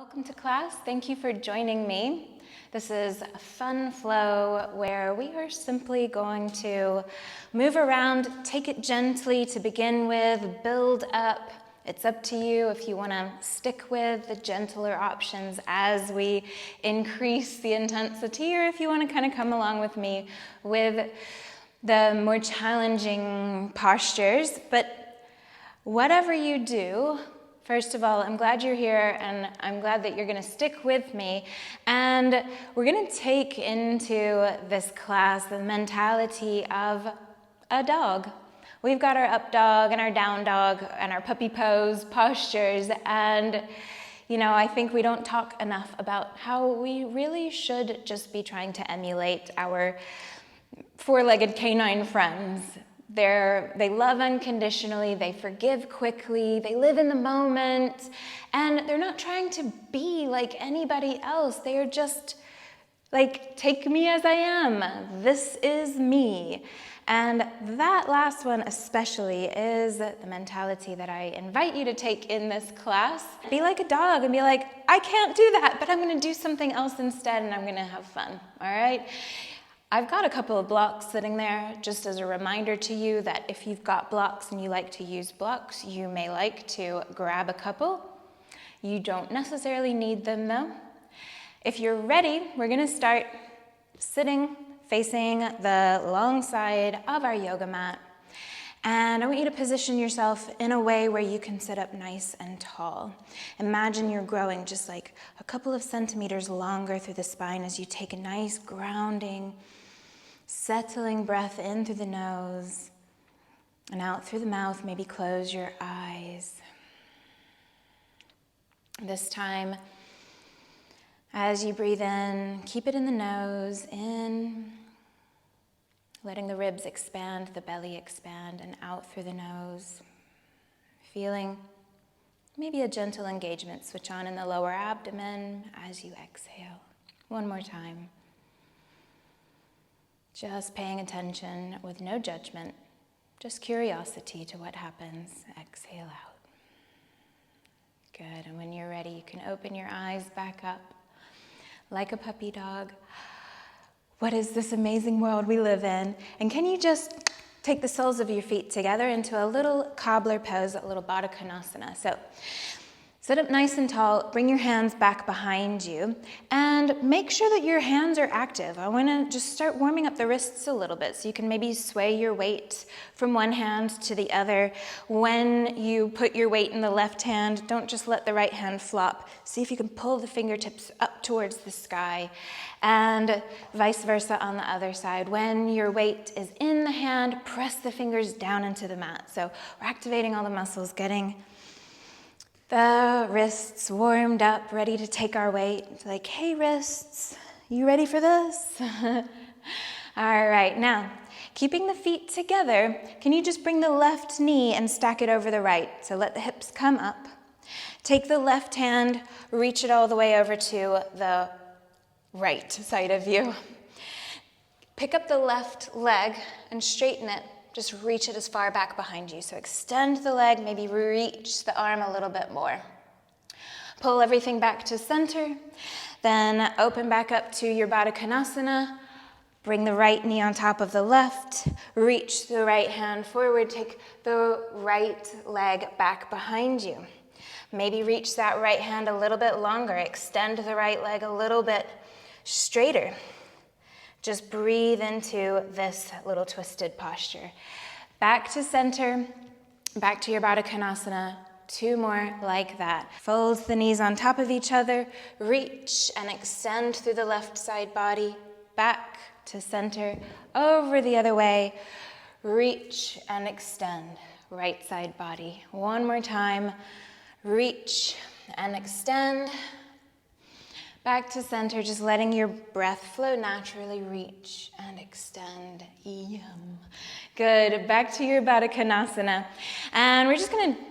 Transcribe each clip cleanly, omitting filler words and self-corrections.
Welcome to class. Thank you for joining me. This is a fun flow where we are simply going to move around, take it gently to begin with, build up. It's up to you if you want to stick with the gentler options as we increase the intensity, or if you want to kind of come along with me with the more challenging postures. But whatever you do, first of all, I'm glad you're here, and I'm glad that you're going to stick with me. And we're going to take into this class the mentality of a dog. We've got our up dog and our down dog and our puppy pose postures. And, you know, I think we don't talk enough about how we really should just be trying to emulate our four-legged canine friends. They love unconditionally, they forgive quickly, they live in the moment, and they're not trying to be like anybody else. They are just like, take me as I am. This is me. And that last one especially is the mentality that I invite you to take in this class. Be like a dog and be like, I can't do that, but I'm going to do something else instead, and I'm going to have fun, all right? I've got a couple of blocks sitting there just as a reminder to you that if you've got blocks and you like to use blocks, you may like to grab a couple. You don't necessarily need them though. If you're ready, we're going to start sitting facing the long side of our yoga mat. And I want you to position yourself in a way where you can sit up nice and tall. Imagine you're growing just like a couple of centimeters longer through the spine as you take a nice grounding, settling breath in through the nose and out through the mouth. Maybe close your eyes. This time, as you breathe in, keep it in the nose, in, letting the ribs expand, the belly expand, and out through the nose. Feeling maybe a gentle engagement switch on in the lower abdomen as you exhale. One more time. Just paying attention with no judgment, just curiosity to what happens. Exhale out. Good, and when you're ready, you can open your eyes back up like a puppy dog. What is this amazing world we live in? And can you just take the soles of your feet together into a little cobbler pose, a little Batakanasana. So sit up nice and tall, bring your hands back behind you, and make sure that your hands are active. I want to just start warming up the wrists a little bit, so you can maybe sway your weight from one hand to the other. When you put your weight in the left hand, don't just let the right hand flop. See if you can pull the fingertips up towards the sky, and vice versa on the other side. When your weight is in the hand, press the fingers down into the mat. So we're activating all the muscles, getting the wrists warmed up, ready to take our weight. It's like, hey wrists, you ready for this? All right, now, keeping the feet together, can you just bring the left knee and stack it over the right? So let the hips come up. Take the left hand, reach it all the way over to the right side of you. Pick up the left leg and straighten it. Just reach it as far back behind you. So extend the leg, maybe reach the arm a little bit more. Pull everything back to center. Then open back up to your Batakanasana. Bring the right knee on top of the left. Reach the right hand forward. Take the right leg back behind you. Maybe reach that right hand a little bit longer. Extend the right leg a little bit straighter. Just breathe into this little twisted posture. Back to center, back to your Batakanasana. Two more like that. Fold the knees on top of each other. Reach and extend through the left side body. Back to center, over the other way. Reach and extend, right side body. One more time. Reach and extend. Back to center, just letting your breath flow naturally. Reach and extend. Yum. Good. Back to your Batakanasana. And we're just going to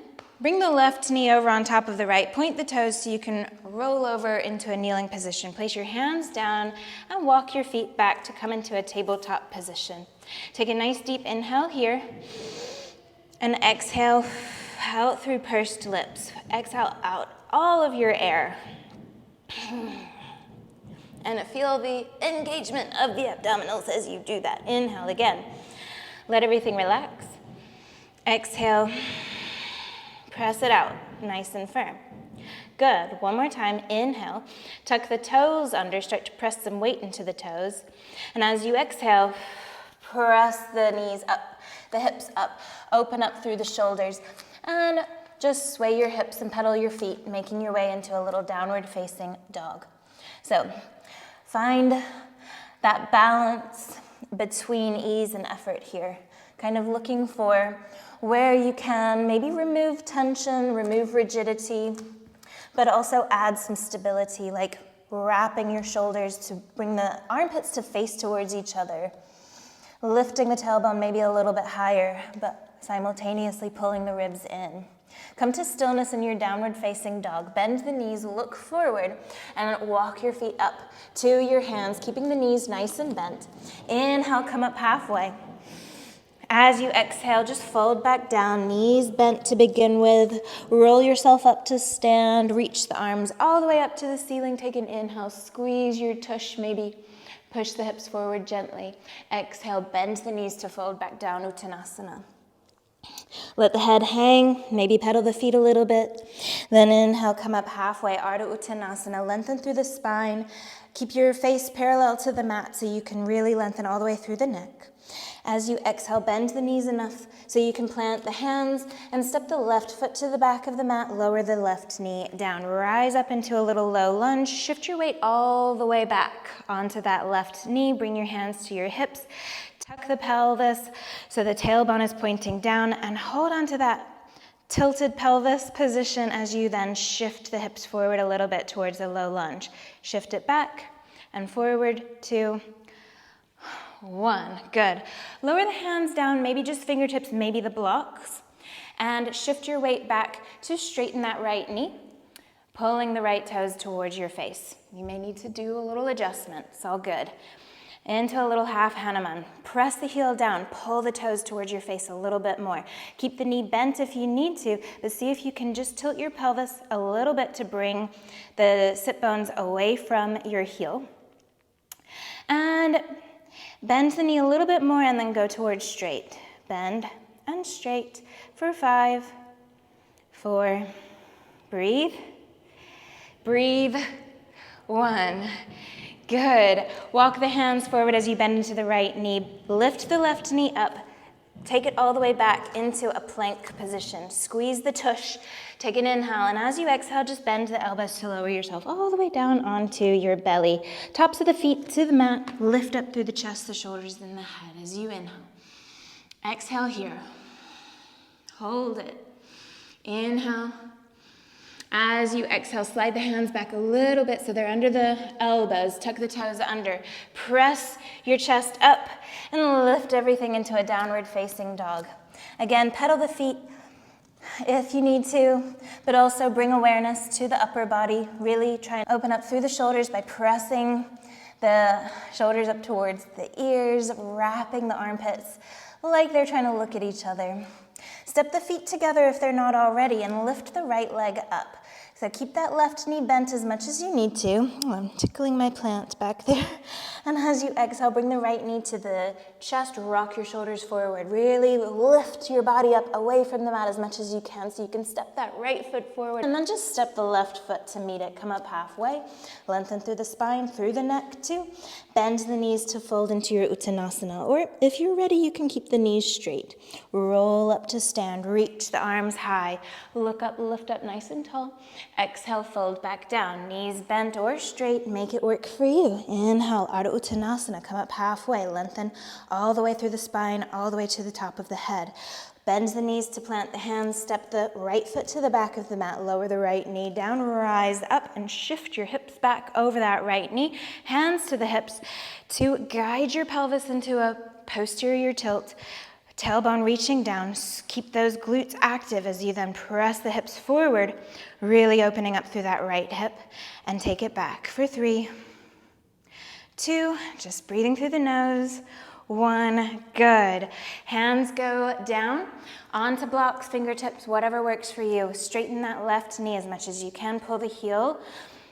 bring the left knee over on top of the right. Point the toes so you can roll over into a kneeling position. Place your hands down and walk your feet back to come into a tabletop position. Take a nice deep inhale here. And exhale out through pursed lips. Exhale out all of your air. And feel the engagement of the abdominals as you do that. Inhale again. Let everything relax. Exhale. Press it out, nice and firm. Good. One more time. Inhale. Tuck the toes under. Start to press some weight into the toes. And as you exhale, press the knees up, the hips up. Open up through the shoulders. And just sway your hips and pedal your feet, making your way into a little downward facing dog. So find that balance between ease and effort here. Kind of looking for where you can maybe remove tension, remove rigidity, but also add some stability, like wrapping your shoulders to bring the armpits to face towards each other. Lifting the tailbone maybe a little bit higher, but simultaneously pulling the ribs in. Come to stillness in your downward facing dog. Bend the knees, look forward, and walk your feet up to your hands, keeping the knees nice and bent. Inhale, come up halfway. As you exhale, just fold back down, knees bent to begin with. Roll yourself up to stand, reach the arms all the way up to the ceiling. Take an inhale, squeeze your tush, maybe push the hips forward gently. Exhale, bend the knees to fold back down, Uttanasana. Let the head hang, maybe pedal the feet a little bit. Then inhale, come up halfway, Ardha Uttanasana. Lengthen through the spine. Keep your face parallel to the mat so you can really lengthen all the way through the neck. As you exhale, bend the knees enough so you can plant the hands and step the left foot to the back of the mat, lower the left knee down. Rise up into a little low lunge. Shift your weight all the way back onto that left knee. Bring your hands to your hips. Tuck the pelvis so the tailbone is pointing down, and hold on to that tilted pelvis position as you then shift the hips forward a little bit towards a low lunge. Shift it back and forward, 2, 1. Good. Lower the hands down, maybe just fingertips, maybe the blocks, and shift your weight back to straighten that right knee, pulling the right toes towards your face. You may need to do a little adjustment. It's all good. Into a little half Hanuman. Press the heel down, pull the toes towards your face a little bit more. Keep the knee bent if you need to, but see if you can just tilt your pelvis a little bit to bring the sit bones away from your heel. And bend the knee a little bit more and then go towards straight. Bend and straight for 5, 4, breathe, breathe, 1. Good. Walk the hands forward as you bend into the right knee. Lift the left knee up. Take it all the way back into a plank position. Squeeze the tush. Take an inhale, and as you exhale, just bend the elbows to lower yourself all the way down onto your belly. Tops of the feet to the mat. Lift up through the chest, the shoulders, and the head as you inhale. Exhale here. Hold it. Inhale. As you exhale, slide the hands back a little bit so they're under the elbows. Tuck the toes under. Press your chest up and lift everything into a downward facing dog. Again, pedal the feet if you need to, but also bring awareness to the upper body. Really try and open up through the shoulders by pressing the shoulders up towards the ears, wrapping the armpits like they're trying to look at each other. Step the feet together if they're not already, and lift the right leg up. So keep that left knee bent as much as you need to. Oh, I'm tickling my plant back there. And as you exhale, bring the right knee to the chest, rock your shoulders forward. Really lift your body up away from the mat as much as you can so you can step that right foot forward. And then just step the left foot to meet it. Come up halfway. Lengthen through the spine, through the neck too. Bend the knees to fold into your Uttanasana. Or if you're ready, you can keep the knees straight. Roll up to stand. Reach the arms high. Look up, lift up nice and tall. Exhale, fold back down. Knees bent or straight. Make it work for you. Inhale, Ardha Uttanasana. Come up halfway. Lengthen all the way through the spine, all the way to the top of the head. Bend the knees to plant the hands. Step the right foot to the back of the mat. Lower the right knee down. Rise up and shift your hips back over that right knee. Hands to the hips to guide your pelvis into a posterior tilt. Tailbone reaching down. Keep those glutes active as you then press the hips forward, really opening up through that right hip, and take it back for 3, 2, just breathing through the nose, 1, good. Hands go down onto blocks, fingertips, whatever works for you. Straighten that left knee as much as you can. Pull the heel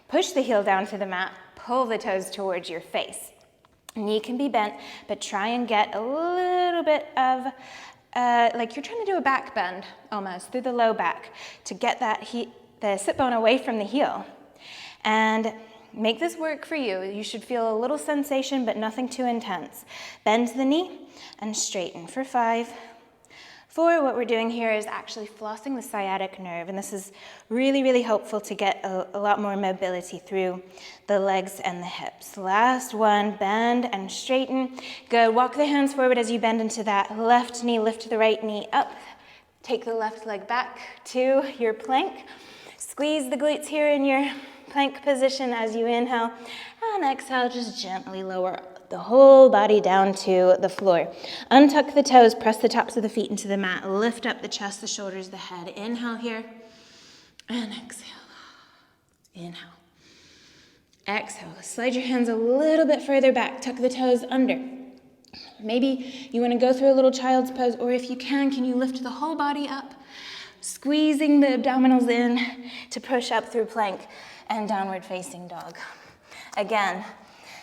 Push the heel down to the mat, pull the toes towards your face. Knee can be bent, but try and get a little bit of, like you're trying to do a back bend almost through the low back to get the sit bone away from the heel. And make this work for you. You should feel a little sensation, but nothing too intense. Bend the knee and straighten for 5, 4. What we're doing here is actually flossing the sciatic nerve, and this is really, really helpful to get a lot more mobility through the legs and the hips. Last one, bend and straighten. Good. Walk the hands forward as you bend into that left knee. Lift the right knee up. Take the left leg back to your plank. Squeeze the glutes here in your plank position as you inhale, and exhale, just gently lower the whole body down to the floor. Untuck the toes, press the tops of the feet into the mat, lift up the chest, the shoulders, the head. Inhale here, and exhale. Inhale. Exhale. Slide your hands a little bit further back, tuck the toes under. Maybe you want to go through a little child's pose, or if you can you lift the whole body up, squeezing the abdominals in to push up through plank and downward facing dog. Again,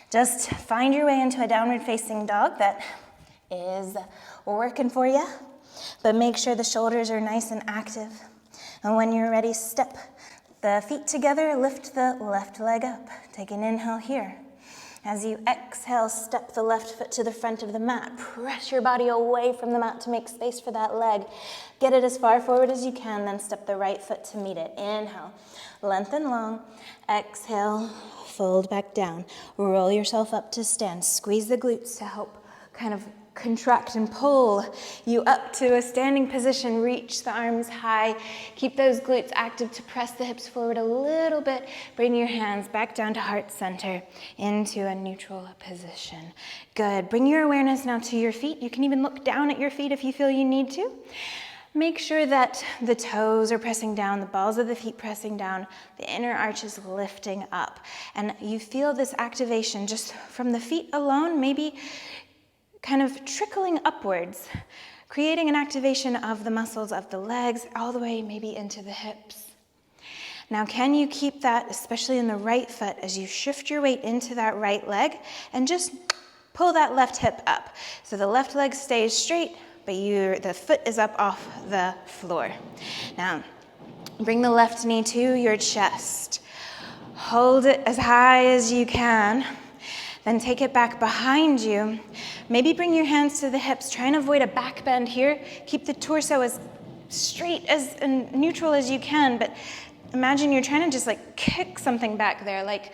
just find your way into a downward facing dog that is working for you, but make sure the shoulders are nice and active. And when you're ready, step the feet together, lift the left leg up. Take an inhale here. As you exhale, step the left foot to the front of the mat. Press your body away from the mat to make space for that leg. Get it as far forward as you can, then step the right foot to meet it. Inhale, lengthen long. Exhale, fold back down. Roll yourself up to stand. Squeeze the glutes to help kind of contract and pull you up to a standing position. Reach the arms high. Keep those glutes active to press the hips forward a little bit. Bring your hands back down to heart center into a neutral position. Good. Bring your awareness now to your feet. You can even look down at your feet if you feel you need to. Make sure that the toes are pressing down, the balls of the feet pressing down, the inner arch is lifting up. And you feel this activation just from the feet alone, maybe kind of trickling upwards, creating an activation of the muscles of the legs all the way maybe into the hips. Now, can you keep that, especially in the right foot, as you shift your weight into that right leg and just pull that left hip up. So the left leg stays straight, but the foot is up off the floor. Now, bring the left knee to your chest. Hold it as high as you can. Then take it back behind you. Maybe bring your hands to the hips. Try and avoid a back bend here. Keep the torso as straight and neutral as you can, but imagine you're trying to just like kick something back there, like,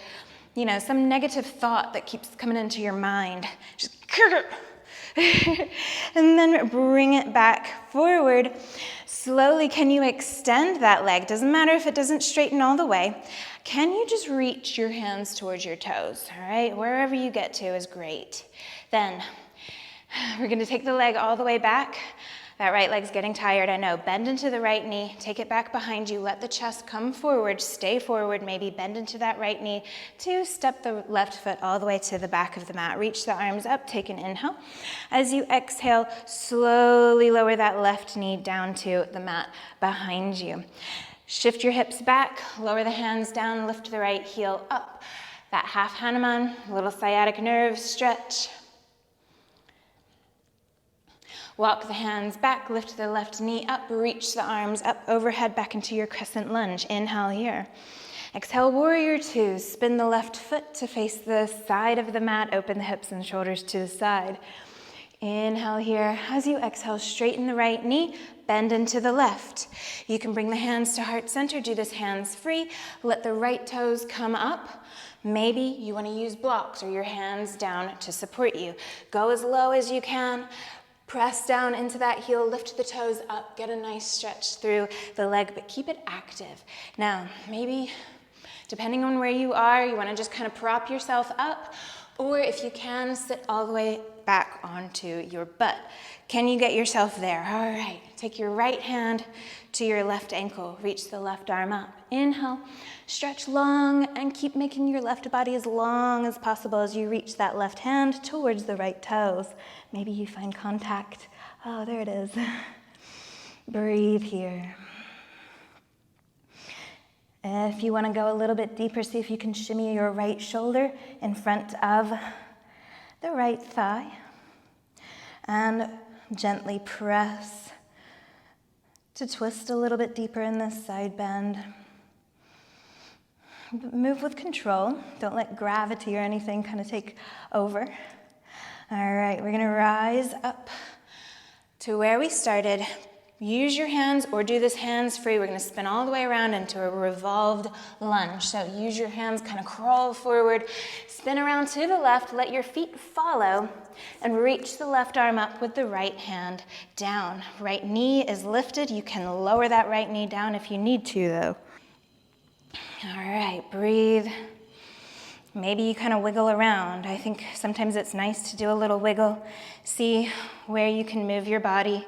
some negative thought that keeps coming into your mind. Just kick it. And then bring it back forward. Slowly, can you extend that leg? Doesn't matter if it doesn't straighten all the way. Can you just reach your hands towards your toes, all right? Wherever you get to is great. Then we're going to take the leg all the way back. That right leg's getting tired, I know. Bend into the right knee, take it back behind you, let the chest come forward, stay forward, maybe bend into that right knee. 2, step the left foot all the way to the back of the mat. Reach the arms up, take an inhale. As you exhale, slowly lower that left knee down to the mat behind you. Shift your hips back, lower the hands down, lift the right heel up. That half Hanuman, little sciatic nerve stretch. Walk the hands back, lift the left knee up, reach the arms up overhead back into your Crescent Lunge. Inhale here. Exhale, Warrior 2. Spin the left foot to face the side of the mat. Open the hips and shoulders to the side. Inhale here. As you exhale, straighten the right knee, bend into the left. You can bring the hands to heart center. Do this hands free. Let the right toes come up. Maybe you want to use blocks or your hands down to support you. Go as low as you can. Press down into that heel, lift the toes up, get a nice stretch through the leg, but keep it active. Now, maybe depending on where you are, you want to just kind of prop yourself up, or if you can, sit all the way back onto your butt. Can you get yourself there? All right, take your right hand to your left ankle, reach the left arm up. Inhale, stretch long, and keep making your left body as long as possible as you reach that left hand towards the right toes. Maybe you find contact. Oh, there it is. Breathe here. If you want to go a little bit deeper, see if you can shimmy your right shoulder in front of the right thigh. And gently press to twist a little bit deeper in this side bend. Move with control. Don't let gravity or anything kind of take over. All right, we're gonna rise up to where we started. Use your hands or do this hands-free. We're gonna spin all the way around into a revolved lunge. So use your hands, kind of crawl forward, spin around to the left, let your feet follow, and reach the left arm up with the right hand down. Right knee is lifted. You can lower that right knee down if you need to, though. All right, breathe. Maybe you kind of wiggle around. I think sometimes it's nice to do a little wiggle. See where you can move your body.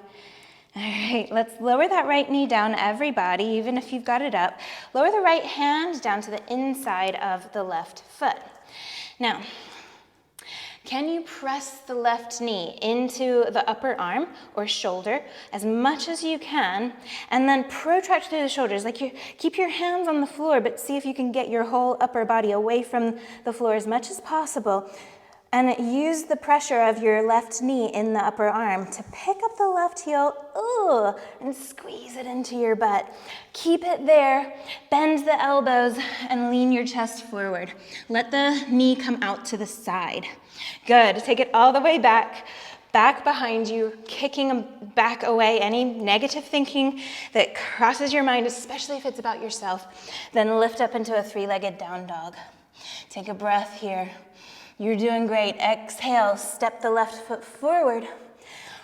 All right, let's lower that right knee down, everybody, even if you've got it up. Lower the right hand down to the inside of the left foot. Now, can you press the left knee into the upper arm or shoulder as much as you can, and then protract through the shoulders? Like keep your hands on the floor, but see if you can get your whole upper body away from the floor as much as possible. And use the pressure of your left knee in the upper arm to pick up the left heel, and squeeze it into your butt. Keep it there, bend the elbows, and lean your chest forward. Let the knee come out to the side. Good, take it all the way back behind you, kicking back away any negative thinking that crosses your mind, especially if it's about yourself. Then lift up into a three-legged down dog. Take a breath here. You're doing great. Exhale, step the left foot forward.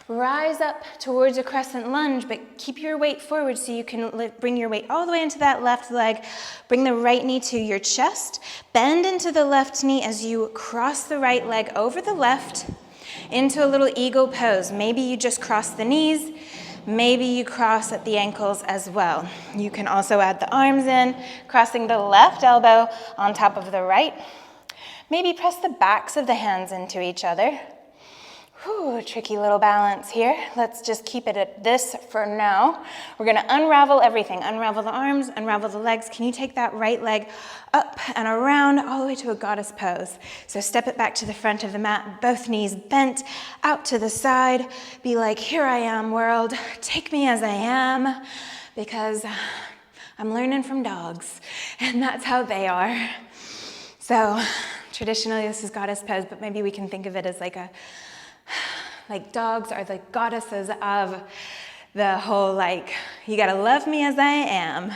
Rise up towards a crescent lunge, but keep your weight forward so you can bring your weight all the way into that left leg. Bring the right knee to your chest. Bend into the left knee as you cross the right leg over the left into a little eagle pose. Maybe you just cross the knees. Maybe you cross at the ankles as well. You can also add the arms in, crossing the left elbow on top of the right. Maybe press the backs of the hands into each other. Whew, tricky little balance here. Let's just keep it at this for now. We're gonna unravel everything. Unravel the arms, unravel the legs. Can you take that right leg up and around all the way to a goddess pose? So step it back to the front of the mat, both knees bent out to the side. Be like, here I am, world. Take me as I am, because I'm learning from dogs, and that's how they are. So traditionally this is goddess pose, but maybe we can think of it as like dogs are the goddesses of the whole, you gotta love me as I am.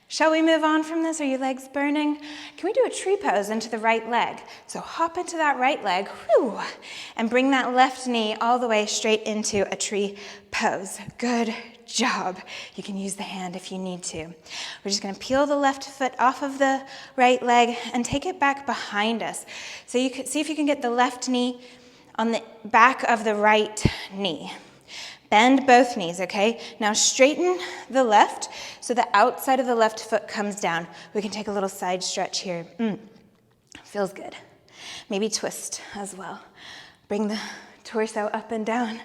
Shall we move on from this? Are your legs burning? Can we do a tree pose into the right leg? So hop into that right leg, and bring that left knee all the way straight into a tree pose. Good job. You can use the hand if you need to. We're just gonna peel the left foot off of the right leg and take it back behind us. So you can see if you can get the left knee on the back of the right knee. Bend both knees, okay? Now straighten the left so the outside of the left foot comes down. We can take a little side stretch here. Feels good. Maybe twist as well. Bring the torso up and down.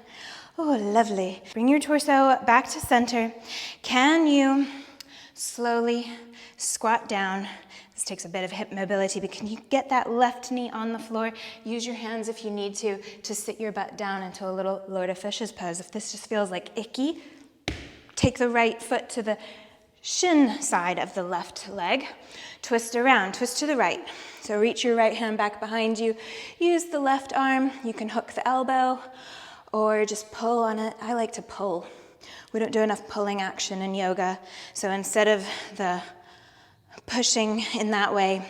Oh, lovely. Bring your torso back to center. Can you slowly squat down? This takes a bit of hip mobility, but can you get that left knee on the floor? Use your hands if you need to sit your butt down into a little Lord of Fishes pose. If this just feels like icky, take the right foot to the shin side of the left leg. Twist around, twist to the right. So reach your right hand back behind you. Use the left arm. You can hook the elbow or just pull on it. I like to pull. We don't do enough pulling action in yoga. So instead of the pushing in that way,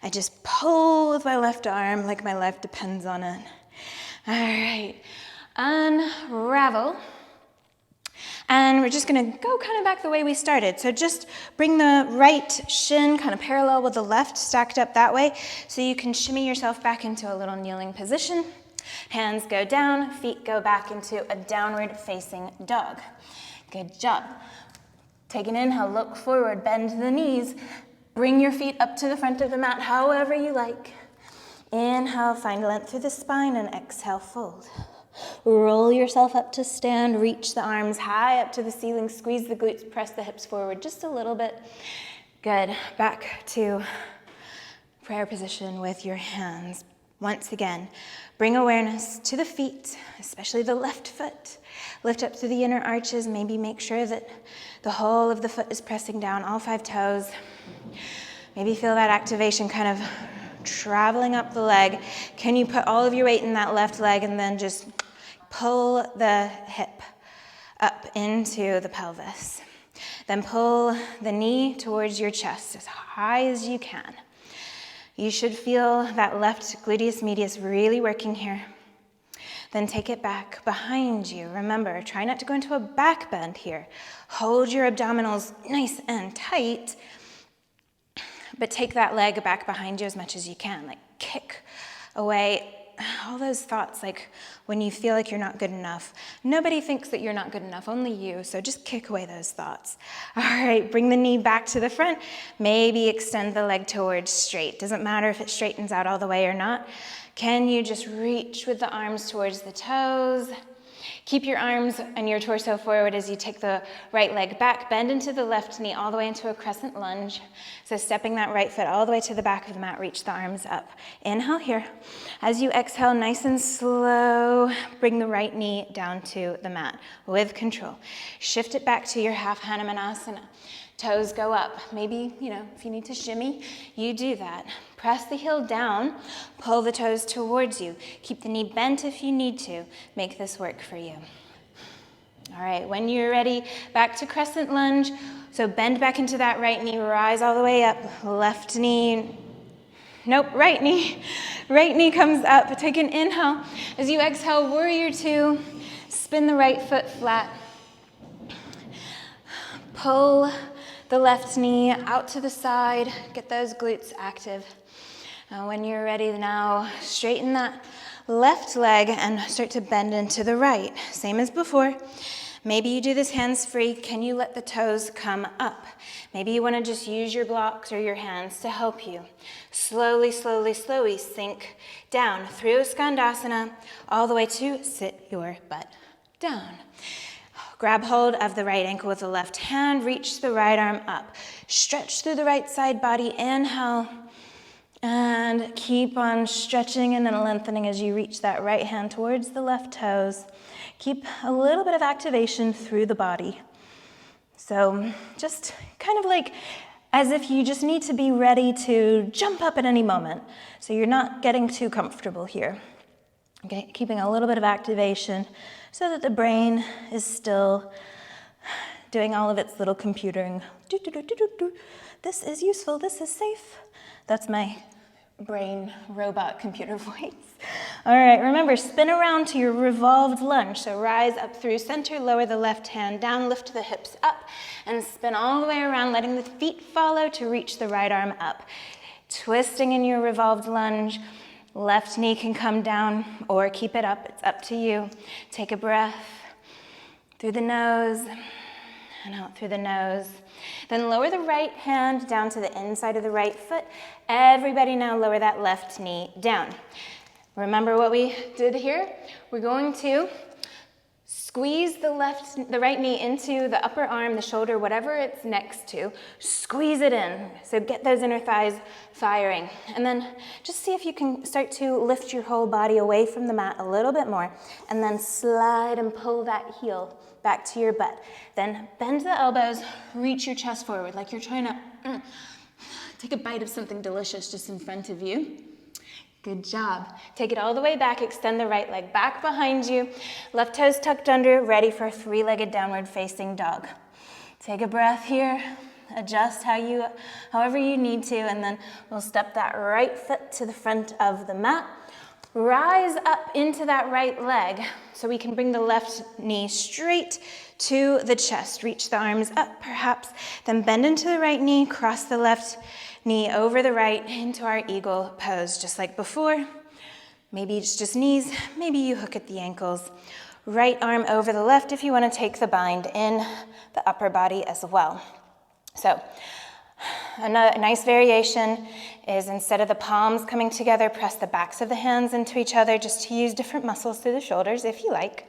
I just pull with my left arm like my life depends on it. All right, unravel. And we're just gonna go kind of back the way we started. So just bring the right shin kind of parallel with the left, stacked up that way, so you can shimmy yourself back into a little kneeling position. Hands go down, feet go back into a downward facing dog. Good job. Take an inhale, look forward, bend the knees. Bring your feet up to the front of the mat, however you like. Inhale, find length through the spine, and exhale, fold. Roll yourself up to stand, reach the arms high up to the ceiling, squeeze the glutes, press the hips forward just a little bit. Good. Back to prayer position with your hands. Once again, bring awareness to the feet, especially the left foot. Lift up through the inner arches. Maybe make sure that the whole of the foot is pressing down, all 5 toes. Maybe feel that activation kind of traveling up the leg. Can you put all of your weight in that left leg and then just pull the hip up into the pelvis? Then pull the knee towards your chest as high as you can. You should feel that left gluteus medius really working here. Then take it back behind you. Remember, try not to go into a back bend here. Hold your abdominals nice and tight, but take that leg back behind you as much as you can. Like kick away all those thoughts, like when you feel like you're not good enough. Nobody thinks that you're not good enough, only you, so just kick away those thoughts. All right, bring the knee back to the front. Maybe extend the leg towards straight. Doesn't matter if it straightens out all the way or not. Can you just reach with the arms towards the toes? Keep your arms and your torso forward as you take the right leg back. Bend into the left knee all the way into a crescent lunge. So stepping that right foot all the way to the back of the mat, reach the arms up. Inhale here. As you exhale, nice and slow, bring the right knee down to the mat with control. Shift it back to your half Hanuman Asana. Toes go up. Maybe, if you need to shimmy, you do that. Press the heel down, pull the toes towards you. Keep the knee bent if you need to. Make this work for you. All right, when you're ready, back to crescent lunge. So bend back into that right knee, rise all the way up. Left knee, nope, right knee. Right knee comes up. Take an inhale. As you exhale, warrior 2, spin the right foot flat. Pull the left knee out to the side, get those glutes active. When you're ready now, straighten that left leg and start to bend into the right. Same as before. Maybe you do this hands-free. Can you let the toes come up? Maybe you want to just use your blocks or your hands to help you. Slowly, slowly, slowly sink down through Skandasana all the way to sit your butt down. Grab hold of the right ankle with the left hand, reach the right arm up. Stretch through the right side body, inhale, and keep on stretching and then lengthening as you reach that right hand towards the left toes. Keep a little bit of activation through the body. So just kind of like as if you just need to be ready to jump up at any moment. So you're not getting too comfortable here. Okay, keeping a little bit of activation so that the brain is still doing all of its little computering. This is useful, this is safe. That's my brain robot computer voice. All right, remember, spin around to your revolved lunge. So rise up through center, lower the left hand down, lift the hips up, and spin all the way around, letting the feet follow to reach the right arm up. Twisting in your revolved lunge. Left knee can come down or keep it up. It's up to you. Take a breath through the nose and out through the nose. Then lower the right hand down to the inside of the right foot. Everybody now lower that left knee down. Remember what we did here? We're going to squeeze the right knee into the upper arm, the shoulder, whatever it's next to. Squeeze it in. So get those inner thighs firing. And then just see if you can start to lift your whole body away from the mat a little bit more. And then slide and pull that heel back to your butt. Then bend the elbows, reach your chest forward like you're trying to take a bite of something delicious just in front of you. Good job. Take it all the way back, extend the right leg back behind you, left toes tucked under, ready for a 3-legged downward facing dog. Take a breath here, adjust however you need to, and then we'll step that right foot to the front of the mat. Rise up into that right leg so we can bring the left knee straight to the chest. Reach the arms up perhaps, then bend into the right knee, cross the left knee over the right into our eagle pose, just like before. Maybe it's just knees, maybe you hook at the ankles. Right arm over the left if you want to take the bind in the upper body as well. So a nice variation is instead of the palms coming together, press the backs of the hands into each other just to use different muscles through the shoulders if you like.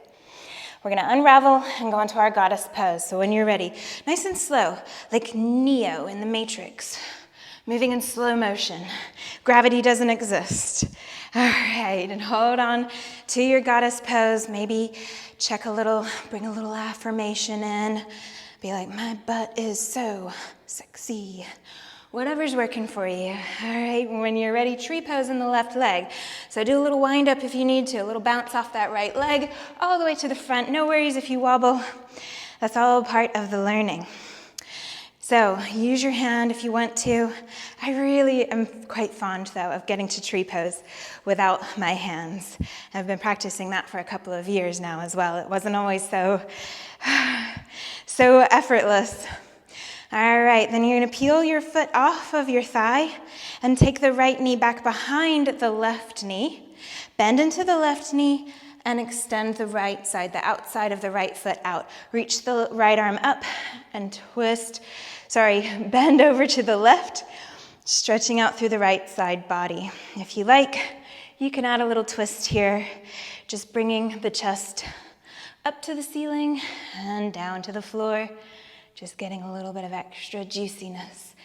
we're gonna unravel and go into our goddess pose. So when you're ready, nice and slow, like Neo in the Matrix, moving in slow motion. Gravity doesn't exist. All right, and hold on to your goddess pose. Maybe bring a little affirmation in. Be like, my butt is so sexy. Whatever's working for you. All right, when you're ready, tree pose in the left leg. So do a little wind up if you need to, a little bounce off that right leg, all the way to the front. No worries if you wobble. That's all part of the learning. So use your hand if you want to. I really am quite fond, though, of getting to tree pose without my hands. I've been practicing that for a couple of years now as well. It wasn't always so effortless. All right, then you're gonna peel your foot off of your thigh and take the right knee back behind the left knee. Bend into the left knee and extend the right side, the outside of the right foot out. Reach the right arm up and bend over to the left, stretching out through the right side body. If you like, you can add a little twist here, just bringing the chest up to the ceiling and down to the floor. Just getting a little bit of extra juiciness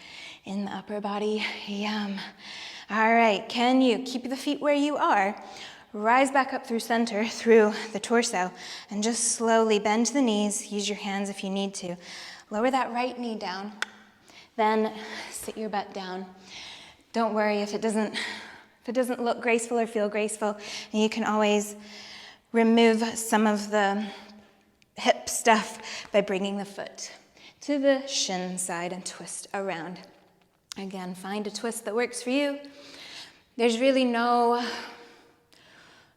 in the upper body. Yum. All right, can you keep the feet where you are? Rise back up through center, through the torso, and just slowly bend the knees. Use your hands if you need to. Lower that right knee down. Then sit your butt down. Don't worry if it doesn't look graceful or feel graceful. And you can always remove some of the hip stuff by bringing the foot to the shin side and twist around. Again, find a twist that works for you. There's really no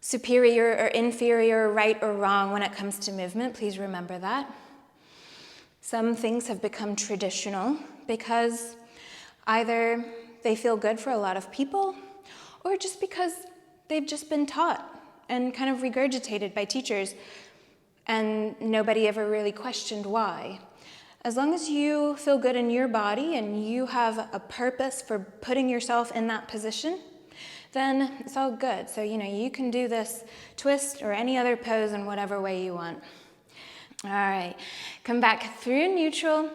superior or inferior, right or wrong when it comes to movement. Please remember that. Some things have become traditional because either they feel good for a lot of people or just because they've just been taught and kind of regurgitated by teachers and nobody ever really questioned why. As long as you feel good in your body and you have a purpose for putting yourself in that position, then it's all good. So, you can do this twist or any other pose in whatever way you want. All right, come back through neutral.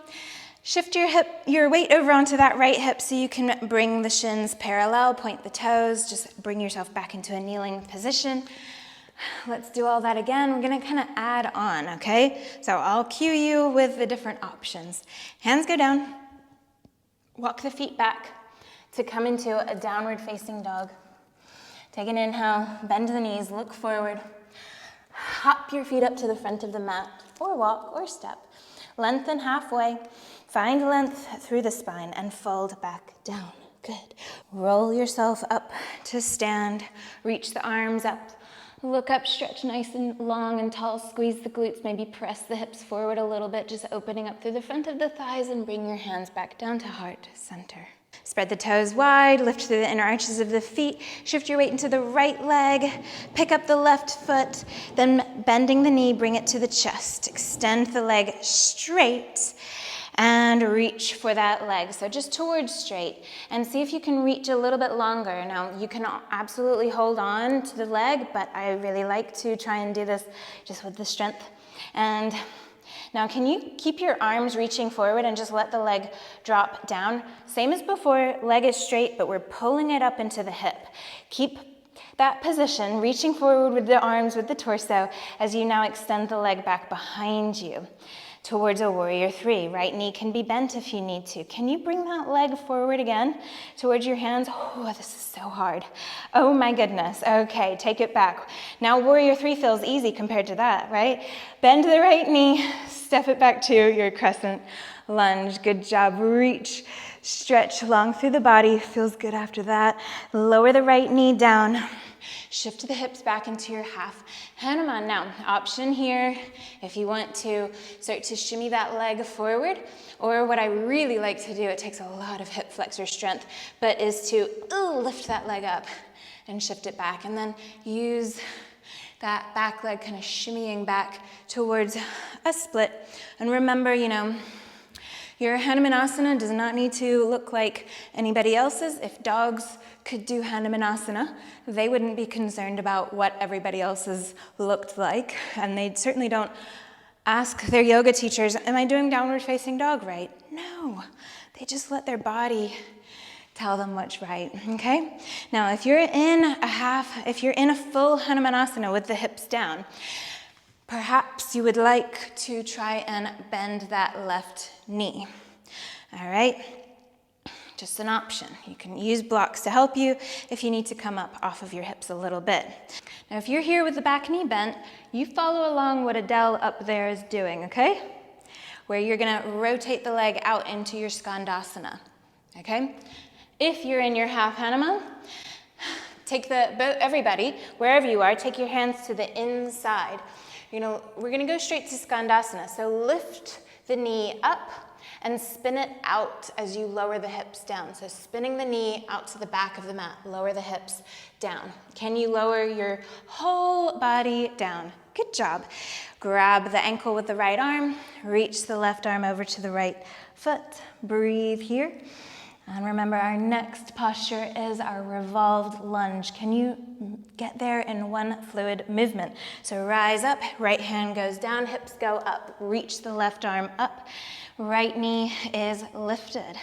Shift your weight over onto that right hip so you can bring the shins parallel, point the toes, just bring yourself back into a kneeling position. Let's do all that again. We're gonna kind of add on, okay? So I'll cue you with the different options. Hands go down. Walk the feet back to come into a downward facing dog. Take an inhale, bend the knees, look forward. Hop your feet up to the front of the mat, or walk, or step. Lengthen halfway. Find length through the spine and fold back down. Good. Roll yourself up to stand. Reach the arms up. Look up, stretch nice and long and tall, squeeze the glutes, maybe press the hips forward a little bit, just opening up through the front of the thighs and bring your hands back down to heart center. Spread the toes wide, lift through the inner arches of the feet, shift your weight into the right leg, pick up the left foot, then bending the knee, bring it to the chest, extend the leg straight, and reach for that leg. So just towards straight and see if you can reach a little bit longer. Now you can absolutely hold on to the leg, but I really like to try and do this just with the strength. And now can you keep your arms reaching forward and just let the leg drop down? Same as before, leg is straight, but we're pulling it up into the hip. Keep that position, reaching forward with the arms, with the torso, as you now extend the leg back behind you towards a warrior three. Right knee can be bent if you need to. Can you bring that leg forward again towards your hands? Oh, this is so hard. Oh my goodness. Okay, take it back. Now warrior three feels easy compared to that, right? Bend the right knee, step it back to your crescent lunge. Good job. Reach, stretch long through the body. Feels good after that. Lower the right knee down. Shift the hips back into your half Hanuman. Now, option here, if you want to start to shimmy that leg forward, or what I really like to do, it takes a lot of hip flexor strength, but is to lift that leg up and shift it back, and then use that back leg kind of shimmying back towards a split. And remember, your Hanumanasana does not need to look like anybody else's. If dogs could do Hanumanasana. They wouldn't be concerned about what everybody else's looked like, and they certainly don't ask their yoga teachers, am I doing downward facing dog right? No, they just let their body tell them what's right, okay? Now, if you're in a full Hanumanasana with the hips down, perhaps you would like to try and bend that left knee, all right? Just an option. You can use blocks to help you if you need to come up off of your hips a little bit. Now, if you're here with the back knee bent, you follow along what Adell up there is doing, okay? Where you're gonna rotate the leg out into your Skandasana, okay? If you're in your half Hanuman, everybody, wherever you are, take your hands to the inside. We're gonna go straight to Skandasana, so lift the knee up and spin it out as you lower the hips down. So spinning the knee out to the back of the mat, lower the hips down. Can you lower your whole body down? Good job. Grab the ankle with the right arm, reach the left arm over to the right foot, breathe here. And remember, our next posture is our Revolved Lunge. Can you get there in one fluid movement? So rise up, right hand goes down, hips go up, reach the left arm up, right knee is lifted.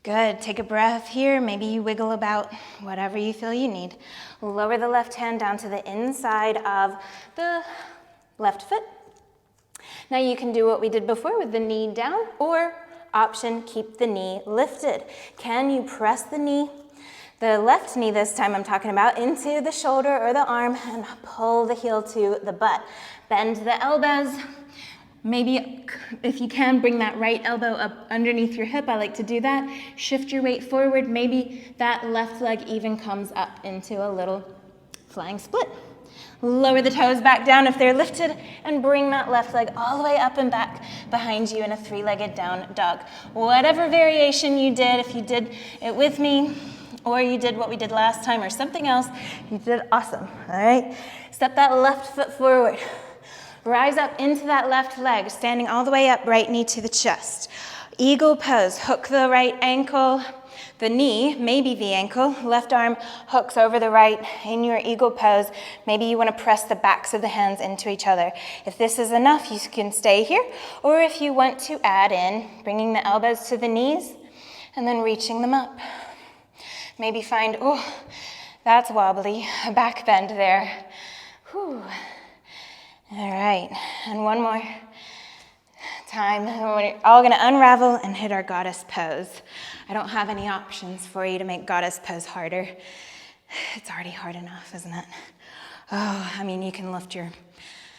Good, take a breath here. Maybe you wiggle about, whatever you feel you need. Lower the left hand down to the inside of the left foot. Now you can do what we did before with the knee down, or option, keep the knee lifted. Can you press the knee, the left knee this time I'm talking about, into the shoulder or the arm and pull the heel to the butt. Bend the elbows. Maybe if you can, bring that right elbow up underneath your hip. I like to do that. Shift your weight forward. Maybe that left leg even comes up into a little flying split. Lower the toes back down if they're lifted, and bring that left leg all the way up and back behind you in a three-legged down dog. Whatever variation you did, if you did it with me, or you did what we did last time, or something else, you did awesome, all right? Step that left foot forward. Rise up into that left leg, standing all the way up, right knee to the chest. Eagle pose, hook the right ankle, the knee, maybe the ankle, left arm hooks over the right in your eagle pose. Maybe you want to press the backs of the hands into each other. If this is enough, you can stay here. Or if you want to add in, bringing the elbows to the knees and then reaching them up. Maybe find, oh, that's wobbly, a back bend there. Whew. All right, and one more time. We're all gonna unravel and hit our goddess pose. I don't have any options for you to make goddess pose harder. It's already hard enough, isn't it? Oh, I mean, you can lift your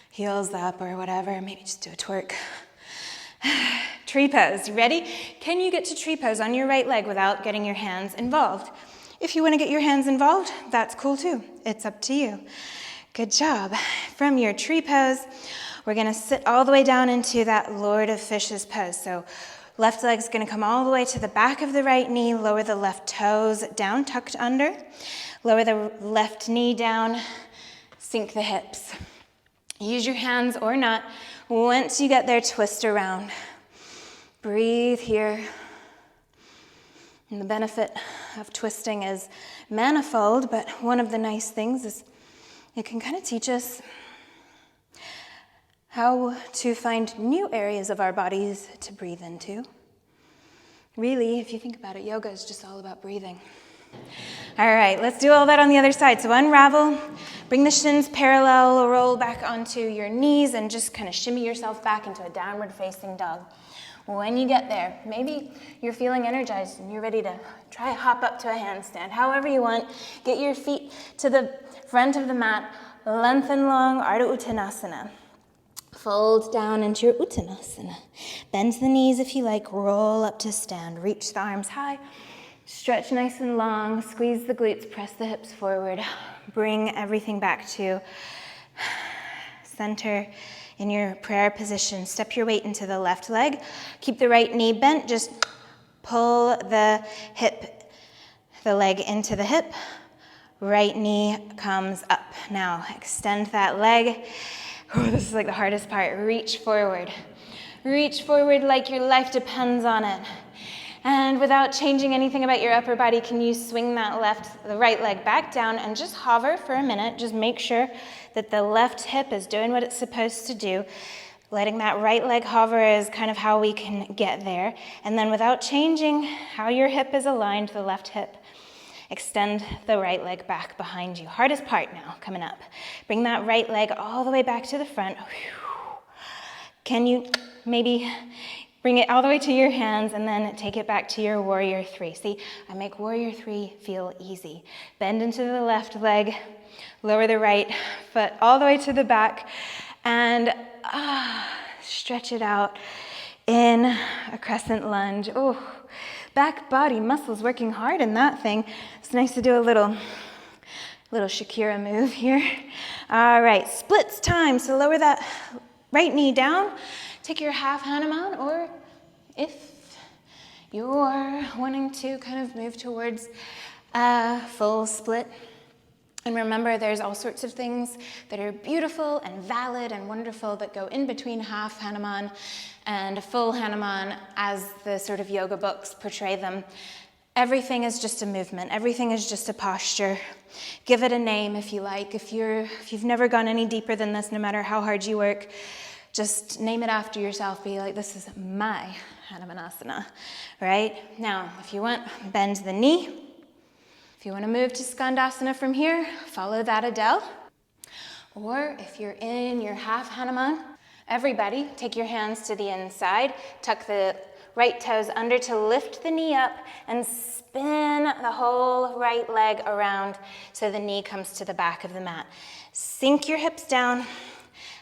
heels up or whatever, maybe just do a twerk. Tree pose, you ready? Can you get to tree pose on your right leg without getting your hands involved? If you wanna get your hands involved, that's cool too. It's up to you. Good job. From your tree pose, we're gonna sit all the way down into that Lord of Fishes pose. So left leg's gonna come all the way to the back of the right knee, lower the left toes down, tucked under. Lower the left knee down, sink the hips. Use your hands or not. Once you get there, twist around. Breathe here. And the benefit of twisting is manifold, but one of the nice things is it can kind of teach us how to find new areas of our bodies to breathe into. Really, if you think about it, yoga is just all about breathing. All right, let's do all that on the other side. So unravel, bring the shins parallel, roll back onto your knees, and just kind of shimmy yourself back into a downward facing dog. When you get there, maybe you're feeling energized and you're ready to try hop up to a handstand. However you want, get your feet to the front of the mat, lengthen long, Ardha Uttanasana. Fold down into your Uttanasana. Bend the knees if you like, roll up to stand. Reach the arms high, stretch nice and long, squeeze the glutes, press the hips forward. Bring everything back to center in your prayer position. Step your weight into the left leg. Keep the right knee bent, just pull the leg into the hip. Right knee comes up. Now extend that leg. Oh, this is like the hardest part. Reach forward. Reach forward like your life depends on it. And without changing anything about your upper body, can you swing the right leg back down and just hover for a minute? Just make sure that the left hip is doing what it's supposed to do. Letting that right leg hover is kind of how we can get there. And then without changing how your hip is aligned, the left hip, extend the right leg back behind you. Hardest part now, coming up. Bring that right leg all the way back to the front. Can you maybe bring it all the way to your hands and then take it back to your warrior three? See, I make warrior three feel easy. Bend into the left leg, lower the right foot all the way to the back, and stretch it out in a crescent lunge. Oh, back body muscles working hard in that thing. It's nice to do a little Shakira move here. All right, splits time. So lower that right knee down. Take your half Hanuman, or if you're wanting to kind of move towards a full split. And remember, there's all sorts of things that are beautiful and valid and wonderful that go in between half Hanuman and a full Hanuman as the sort of yoga books portray them. Everything is just a movement. Everything is just a posture. Give it a name if you like. If you've never gone any deeper than this, no matter how hard you work, just name it after yourself. Be like, this is my Hanumanasana, right? Now, if you want, bend the knee. If you want to move to Skandasana from here, follow that Adell. Or if you're in your half Hanuman, everybody take your hands to the inside, tuck the right toes under to lift the knee up, and spin the whole right leg around so the knee comes to the back of the mat. Sink your hips down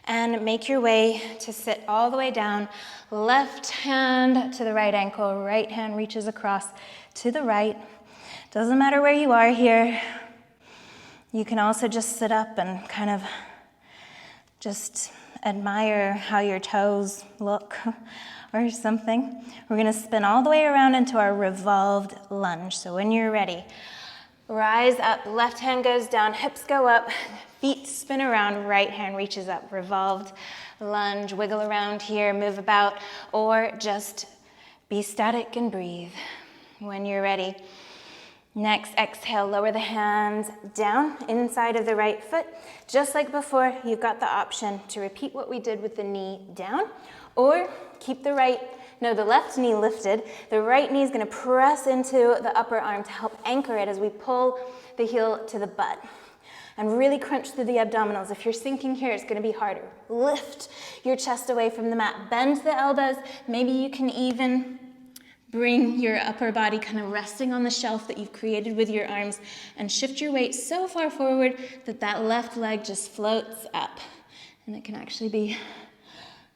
and make your way to sit all the way down. Left hand to the right ankle, right hand reaches across to the right. Doesn't matter where you are here. You can also just sit up and kind of just admire how your toes look or something. We're gonna spin all the way around into our revolved lunge. So when you're ready, rise up, left hand goes down, hips go up, feet spin around, right hand reaches up. Revolved lunge, wiggle around here, move about, or just be static and breathe when you're ready. Next, exhale, lower the hands down inside of the right foot. Just like before, you've got the option to repeat what we did with the knee down, or keep the left knee lifted. The right knee is gonna press into the upper arm to help anchor it as we pull the heel to the butt. And really crunch through the abdominals. If you're sinking here, it's gonna be harder. Lift your chest away from the mat. Bend the elbows. Maybe you can even bring your upper body kind of resting on the shelf that you've created with your arms, and shift your weight so far forward that that left leg just floats up. And it can actually be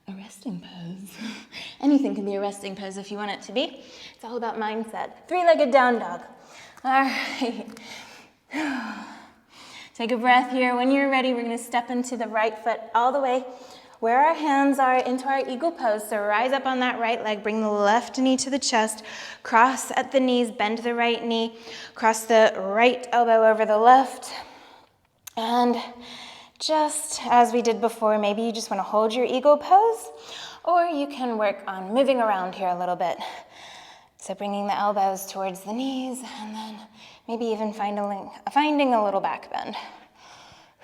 a resting pose. Anything can be a resting pose if you want it to be. It's all about mindset. Three-legged down dog. All right. Take a breath here. When you're ready, we're gonna step into the right foot all the way where our hands are into our eagle pose. So rise up on that right leg, bring the left knee to the chest, cross at the knees, bend the right knee, cross the right elbow over the left. And just as we did before, maybe you just want to hold your eagle pose, or you can work on moving around here a little bit. So bringing the elbows towards the knees, and then maybe even finding a little back bend.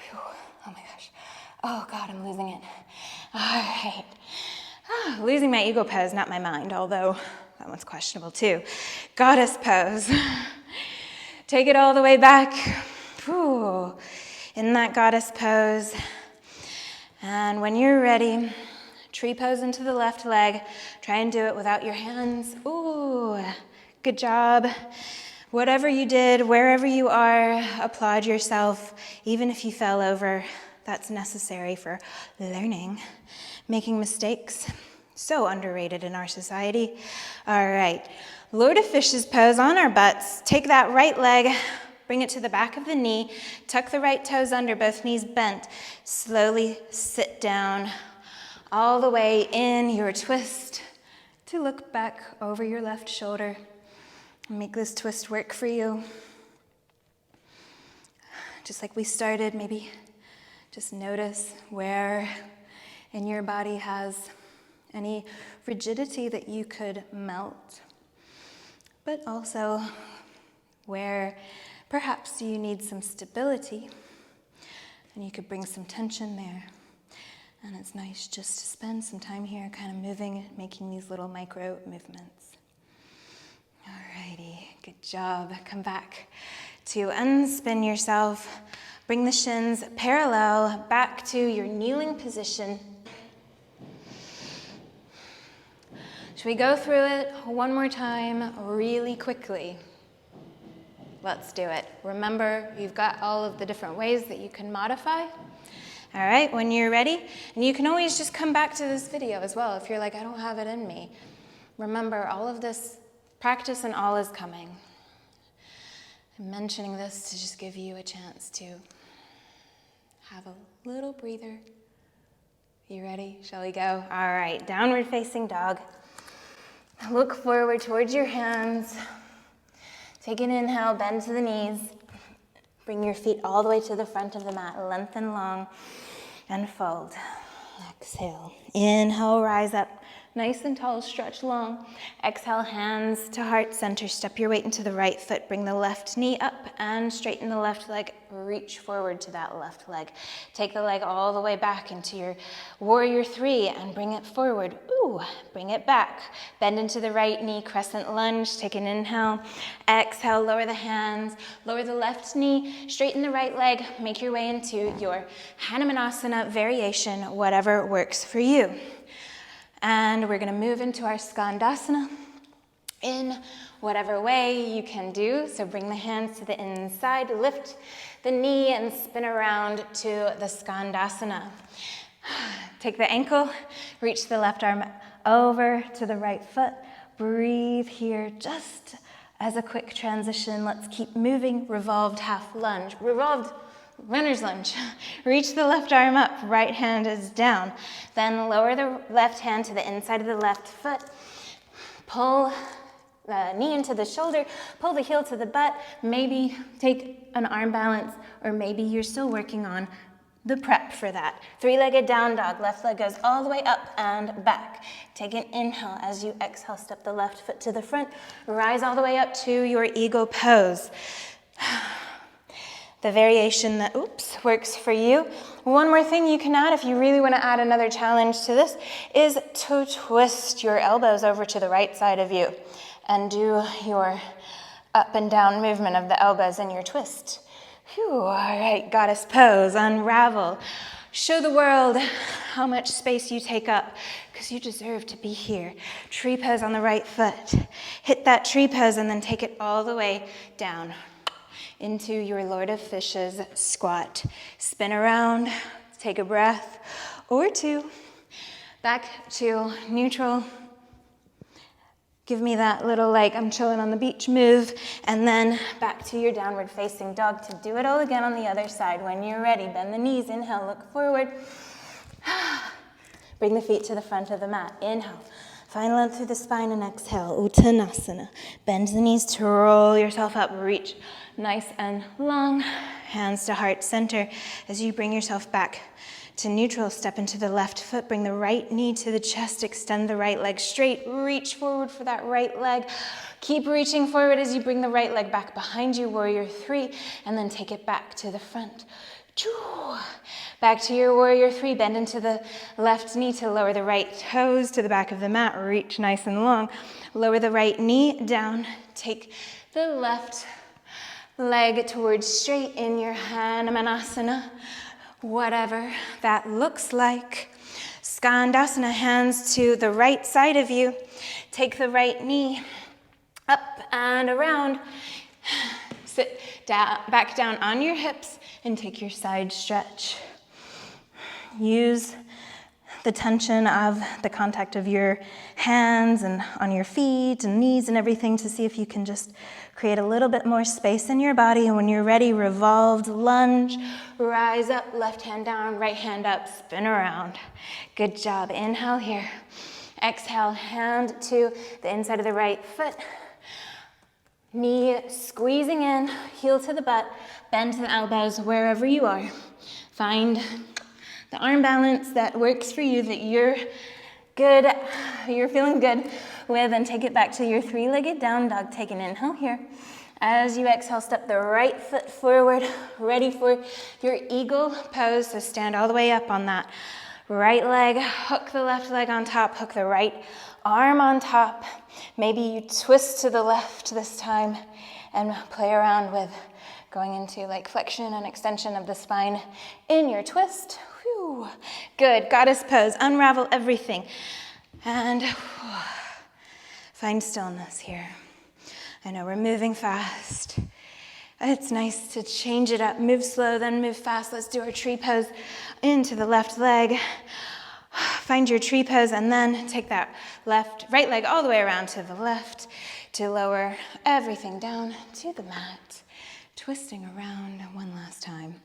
Whew. Oh my gosh. Oh God, I'm losing it. All right. Losing my ego pose, not my mind, although that one's questionable too. Goddess pose. Take it all the way back. Whew. In that goddess pose. And when you're ready, tree pose into the left leg. Try and do it without your hands. Ooh, good job. Whatever you did, wherever you are, applaud yourself. Even if you fell over, that's necessary for learning. Making mistakes, so underrated in our society. All right, Lord of Fishes pose on our butts. Take that right leg, bring it to the back of the knee, tuck the right toes under, both knees bent. Slowly sit down all the way in your twist to look back over your left shoulder. Make this twist work for you. Just like we started, maybe just notice where in your body has any rigidity that you could melt. but also where perhaps you need some stability, and you could bring some tension there. And it's nice just to spend some time here kind of moving, making these little micro movements. Alrighty, good job. Come back to unspin yourself. Bring the shins parallel back to your kneeling position. Should we go through it one more time really quickly? Let's do it. Remember, you've got all of the different ways that you can modify. All right, when you're ready, and you can always just come back to this video as well if you're like, I don't have it in me. Remember, all of this practice and all is coming. I'm mentioning this to just give you a chance to have a little breather. You ready? Shall we go? All right, downward facing dog. Look forward towards your hands. Take an inhale, bend to the knees. Bring your feet all the way to the front of the mat. Lengthen long and fold. Exhale. Inhale, rise up. Nice and tall, stretch long. Exhale, hands to heart center. Step your weight into the right foot. Bring the left knee up and straighten the left leg. Reach forward to that left leg. Take the leg all the way back into your warrior three and bring it forward. Ooh, bring it back. Bend into the right knee, crescent lunge. Take an inhale. Exhale, lower the hands. Lower the left knee. Straighten the right leg. Make your way into your Hanuman variation, whatever works for you. And we're going to move into our Skandasana in whatever way you can do. So bring the hands to the inside, lift the knee and spin around to the Skandasana. Take the ankle, reach the left arm over to the right foot. Breathe here just as a quick transition. Let's keep moving. Revolved half lunge. Revolved runner's lunge. Reach the left arm up, right hand is down. Then lower the left hand to the inside of the left foot. Pull the knee into the shoulder, pull the heel to the butt. Maybe take an arm balance, or maybe you're still working on the prep for that. Three-legged down dog. Left leg goes all the way up and back. Take an inhale. As you exhale, step the left foot to the front. Rise all the way up to your eagle pose. The variation that, works for you. One more thing you can add if you really want to add another challenge to this is to twist your elbows over to the right side of you and do your up and down movement of the elbows in your twist. Whew, all right, goddess pose, unravel. Show the world how much space you take up because you deserve to be here. Tree pose on the right foot. Hit that tree pose and then take it all the way down into your Lord of Fishes squat. Spin around, take a breath or two, back to neutral. Give me that little like I'm chilling on the beach move, and then back to your downward facing dog to do it all again on the other side. When you're ready, bend the knees, inhale, look forward. Bring the feet to the front of the mat. Inhale. Find length through the spine and exhale, Uttanasana. Bend the knees to roll yourself up, reach nice and long. Hands to heart center. As you bring yourself back to neutral, step into the left foot, bring the right knee to the chest, extend the right leg straight, reach forward for that right leg. Keep reaching forward as you bring the right leg back behind you, warrior three, and then take it back to the front. Back to your warrior three, bend into the left knee to lower the right toes to the back of the mat, reach nice and long. Lower the right knee down, take the left leg towards straight in your Hanumanasana, whatever that looks like. Skandasana, hands to the right side of you. Take the right knee up and around. Sit down, back down on your hips and take your side stretch. Use the tension of the contact of your hands and on your feet and knees and everything to see if you can just create a little bit more space in your body. And when you're ready, revolved lunge, rise up, left hand down, right hand up, spin around. Good job. Inhale here. Exhale, hand to the inside of the right foot. Knee squeezing in, heel to the butt, bend to the elbows wherever you are. Find the arm balance that works for you, that you're good, you're feeling good with, and take it back to your three-legged down dog. Take an inhale here. As you exhale, step the right foot forward, ready for your eagle pose. So stand all the way up on that right leg, hook the left leg on top, hook the right arm on top. Maybe you twist to the left this time and play around with going into like flexion and extension of the spine in your twist. Whew. Good, goddess pose, unravel everything. And find stillness here. I know we're moving fast. It's nice to change it up, move slow, then move fast. Let's do our tree pose into the left leg. Find your tree pose and then take that right leg all the way around to the left to lower everything down to the mat. Twisting around one last time.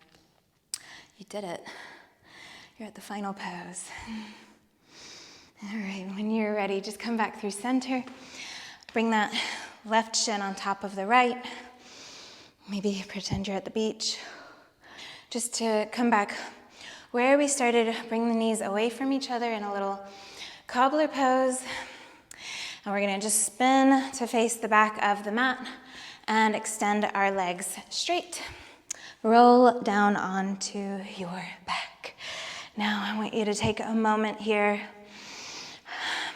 You did it. You're at the final pose. All right, when you're ready, just come back through center. Bring that left shin on top of the right. Maybe pretend you're at the beach. Just to come back where we started, bring the knees away from each other in a little cobbler pose. And we're gonna just spin to face the back of the mat and extend our legs straight. Roll down onto your back. Now I want you to take a moment here.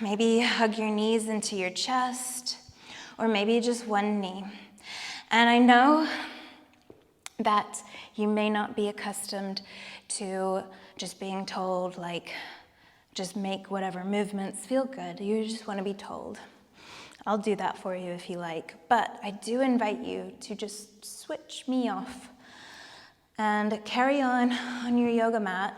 Maybe hug your knees into your chest, or maybe just one knee. And I know that you may not be accustomed to just being told, like, just make whatever movements feel good. You just want to be told. I'll do that for you if you like. But I do invite you to just switch me off and carry on your yoga mat,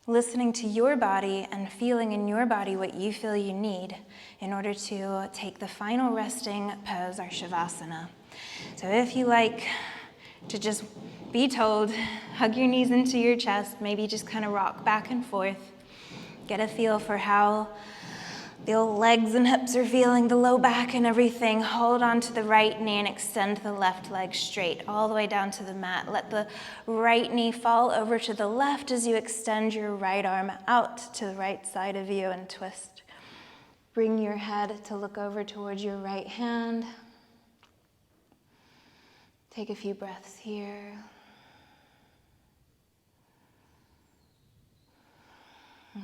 listening to your body and feeling in your body what you feel you need in order to take the final resting pose, our Shavasana. So if you like to just be told, hug your knees into your chest, maybe just kind of rock back and forth, get a feel for how the old legs and hips are feeling, the low back and everything. Hold on to the right knee and extend the left leg straight all the way down to the mat. Let the right knee fall over to the left as you extend your right arm out to the right side of you and twist. Bring your head to look over towards your right hand. Take a few breaths here.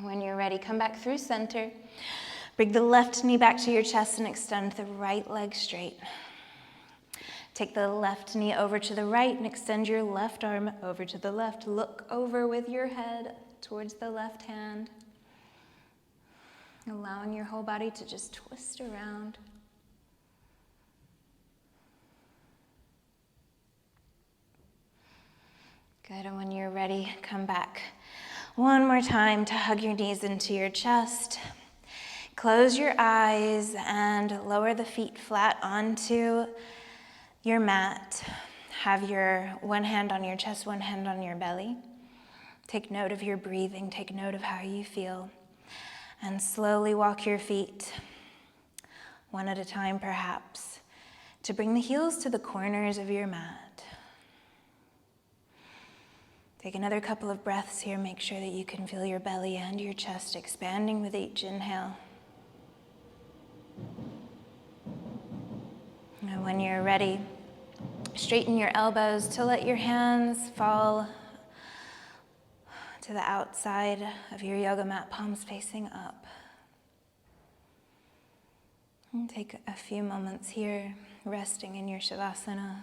When you're ready, come back through center. Bring the left knee back to your chest and extend the right leg straight. Take the left knee over to the right and extend your left arm over to the left. Look over with your head towards the left hand. Allowing your whole body to just twist around. Good, and when you're ready, come back one more time to hug your knees into your chest. Close your eyes and lower the feet flat onto your mat. Have your one hand on your chest, one hand on your belly. Take note of your breathing, take note of how you feel. And slowly walk your feet, one at a time perhaps, to bring the heels to the corners of your mat. Take another couple of breaths here. Make sure that you can feel your belly and your chest expanding with each inhale. And when you're ready, straighten your elbows to let your hands fall to the outside of your yoga mat, palms facing up. And take a few moments here, resting in your Shavasana.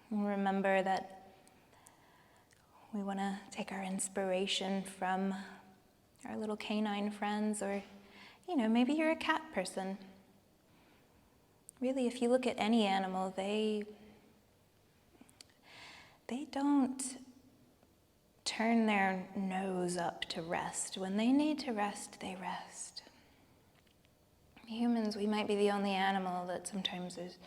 And remember that we want to take our inspiration from our little canine friends, or, maybe you're a cat person. Really, if you look at any animal, they don't turn their nose up to rest. When they need to rest, they rest. Humans, we might be the only animal that sometimes is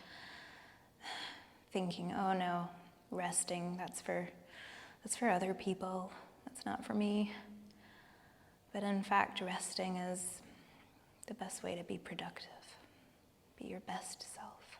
thinking, oh no, resting, that's for other people, that's not for me. But in fact, resting is the best way to be productive, be your best self.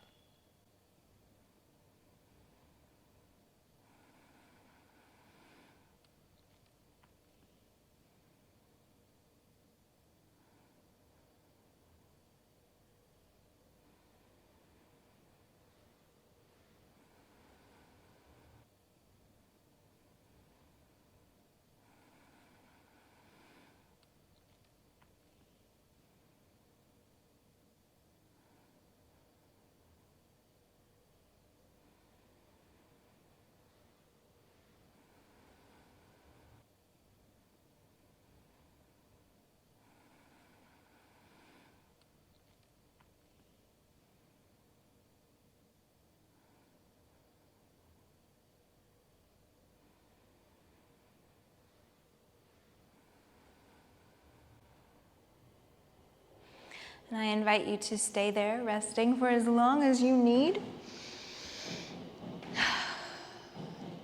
And I invite you to stay there, resting for as long as you need.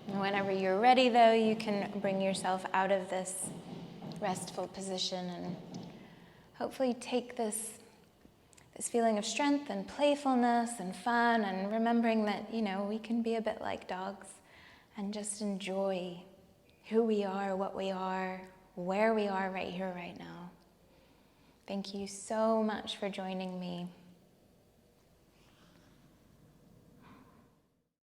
And whenever you're ready, though, you can bring yourself out of this restful position and hopefully take this feeling of strength and playfulness and fun, and remembering that, we can be a bit like dogs and just enjoy who we are, what we are, where we are right here, right now. Thank you so much for joining me.